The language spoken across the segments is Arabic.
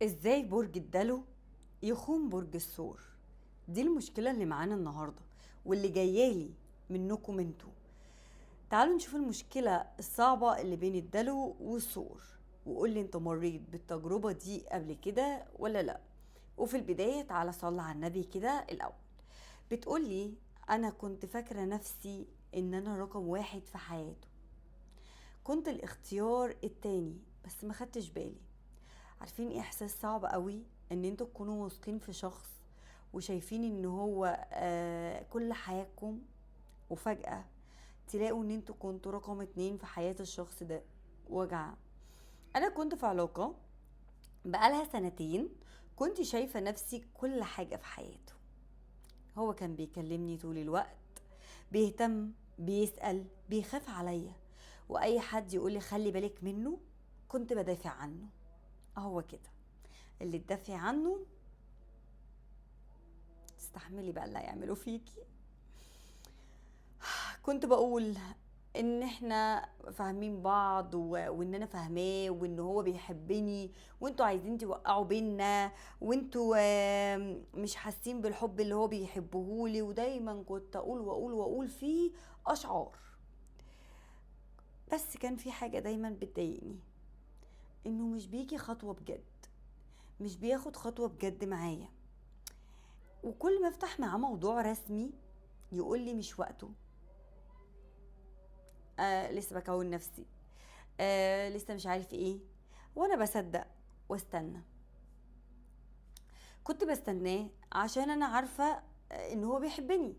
ازاي برج الدلو يخون برج الثور؟ دي المشكلة اللي معانا النهاردة واللي جايالي منكم انتوا. تعالوا نشوف المشكلة الصعبة اللي بين الدلو والثور، وقولي انت مريت بالتجربة دي قبل كده ولا لا. وفي البداية تعالى صلي على النبي كده الأول. بتقولي أنا كنت فاكرة نفسي إن أنا رقم واحد في حياته، كنت الاختيار التاني بس ما خدتش بالي. عارفين ايه احساس صعب قوي ان انتوا تكونوا واثقين في شخص وشايفين ان هو كل حياتكم، وفجأة تلاقوا ان انتوا كنتوا رقم اتنين في حياة الشخص ده. وجع. انا كنت في علاقة بقالها سنتين، كنت شايفة نفسي كل حاجة في حياته. هو كان بيكلمني طول الوقت، بيهتم، بيسأل، بيخاف عليا، واي حد يقولي خلي بالك منه كنت بدافع عنه. هو كده اللي تدافعي عنه تستحملي بقى اللي هيعملوا فيكي. كنت بقول ان احنا فاهمين بعض وان انا فاهماه وان هو بيحبني، وانتوا عايزين توقعوا بينا، وانتوا مش حاسين بالحب اللي هو بيحبهولي. ودايما كنت اقول واقول واقول فيه اشعار. بس كان في حاجة دايما بتضايقني، انه مش بيجي خطوة بجد، مش بياخد خطوة بجد معايا. وكل ما افتح معاه موضوع رسمي يقول لي مش وقته، لسه بكون نفسي، لسه مش عارف ايه. وانا بصدق واستنى. كنت بستناه عشان انا عارفة ان هو بيحبني،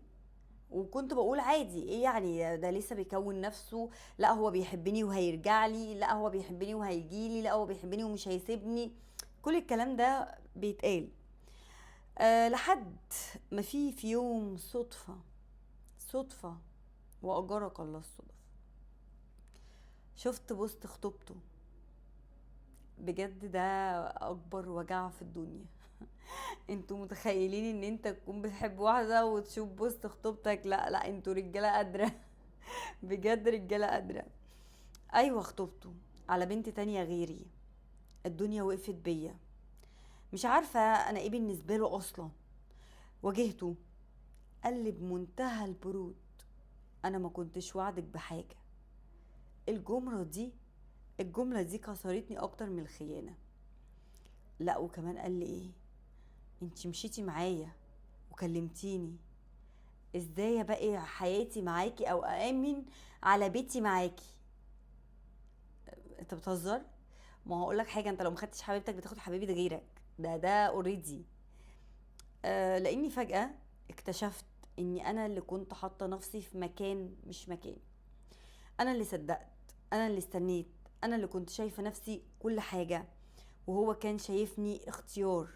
وكنت بقول عادي، ايه يعني ده لسه بيكون نفسه، لا هو بيحبني وهيرجع لي، لا هو بيحبني وهيجيلي، لا هو بيحبني ومش هيسيبني. كل الكلام ده بيتقال. لحد ما في يوم صدفة وأجرك الله الصدف، شفت بوست خطوبته. بجد ده اكبر وجع في الدنيا. انتوا متخيلين ان انت تكون بتحب واحدة وتشوف بوست خطوبتك؟ لا لا، انتوا رجالة قادرة. بجد رجالة قادرة. ايوه خطوبته على بنت تانية غيري. الدنيا وقفت بيا، مش عارفة انا ايه بالنسبة له اصلا. واجهته، قال لي بمنتهى البرود انا ما كنتش وعدك بحاجة. الجملة دي كسرتني اكتر من الخيانة. لا وكمان قال لي ايه، انتي مشيتي معايا وكلمتيني، ازاي ابقى حياتي معاكي او اامن على بيتي معاكي؟ انت بتهزر؟ ما هقولك حاجه، انت لو مخدتش حبيبتك بتاخد حبيبه غيرك، ده اوريدي. لاني فجاه اكتشفت اني انا اللي كنت حاطه نفسي في مكان مش مكان. انا اللي صدقت، انا اللي استنيت، انا اللي كنت شايفه نفسي كل حاجه، وهو كان شايفني اختيار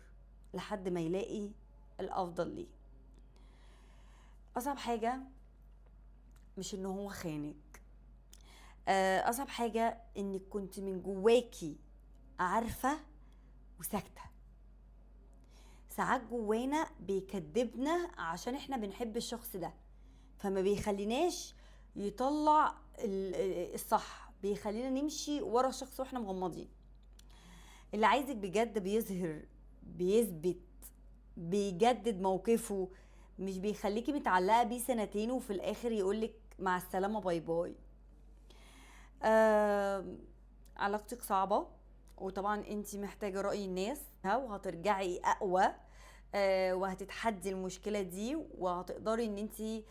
لحد ما يلاقي الافضل ليه. اصعب حاجه مش ان هو خانك، اصعب حاجة انك كنت من جواكي عارفة وساكتة. ساعات جوانا بيكدبنا عشان احنا بنحب الشخص ده، فما بيخليناش يطلع الصح، بيخلينا نمشي ورا الشخص واحنا مغمضين. اللي عايزك بجد بيظهر، بيثبت، بيجدد موقفه، مش بيخليكي متعلقة بيه سنتين وفي الاخر يقولك مع السلامة باي باي. آه علاقتك صعبة، وطبعا انت محتاجة رأي الناس وهترجعي اقوى. وهتتحدي المشكلة دي وهتقدري ان انت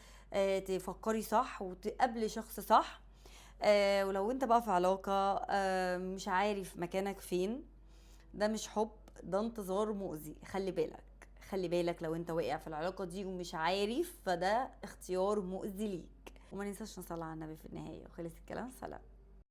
تفكري صح وتقابلي شخص صح. ولو انت بقى في علاقة مش عارف مكانك فين، ده مش حب، ده انتظار مؤذي. خلي بالك، خلي بالك لو انت واقع في العلاقة دي ومش عارف، فده اختيار مؤذي ليك. وما ننساش نصلي على النبي في النهاية. وخلص الكلام، سلام.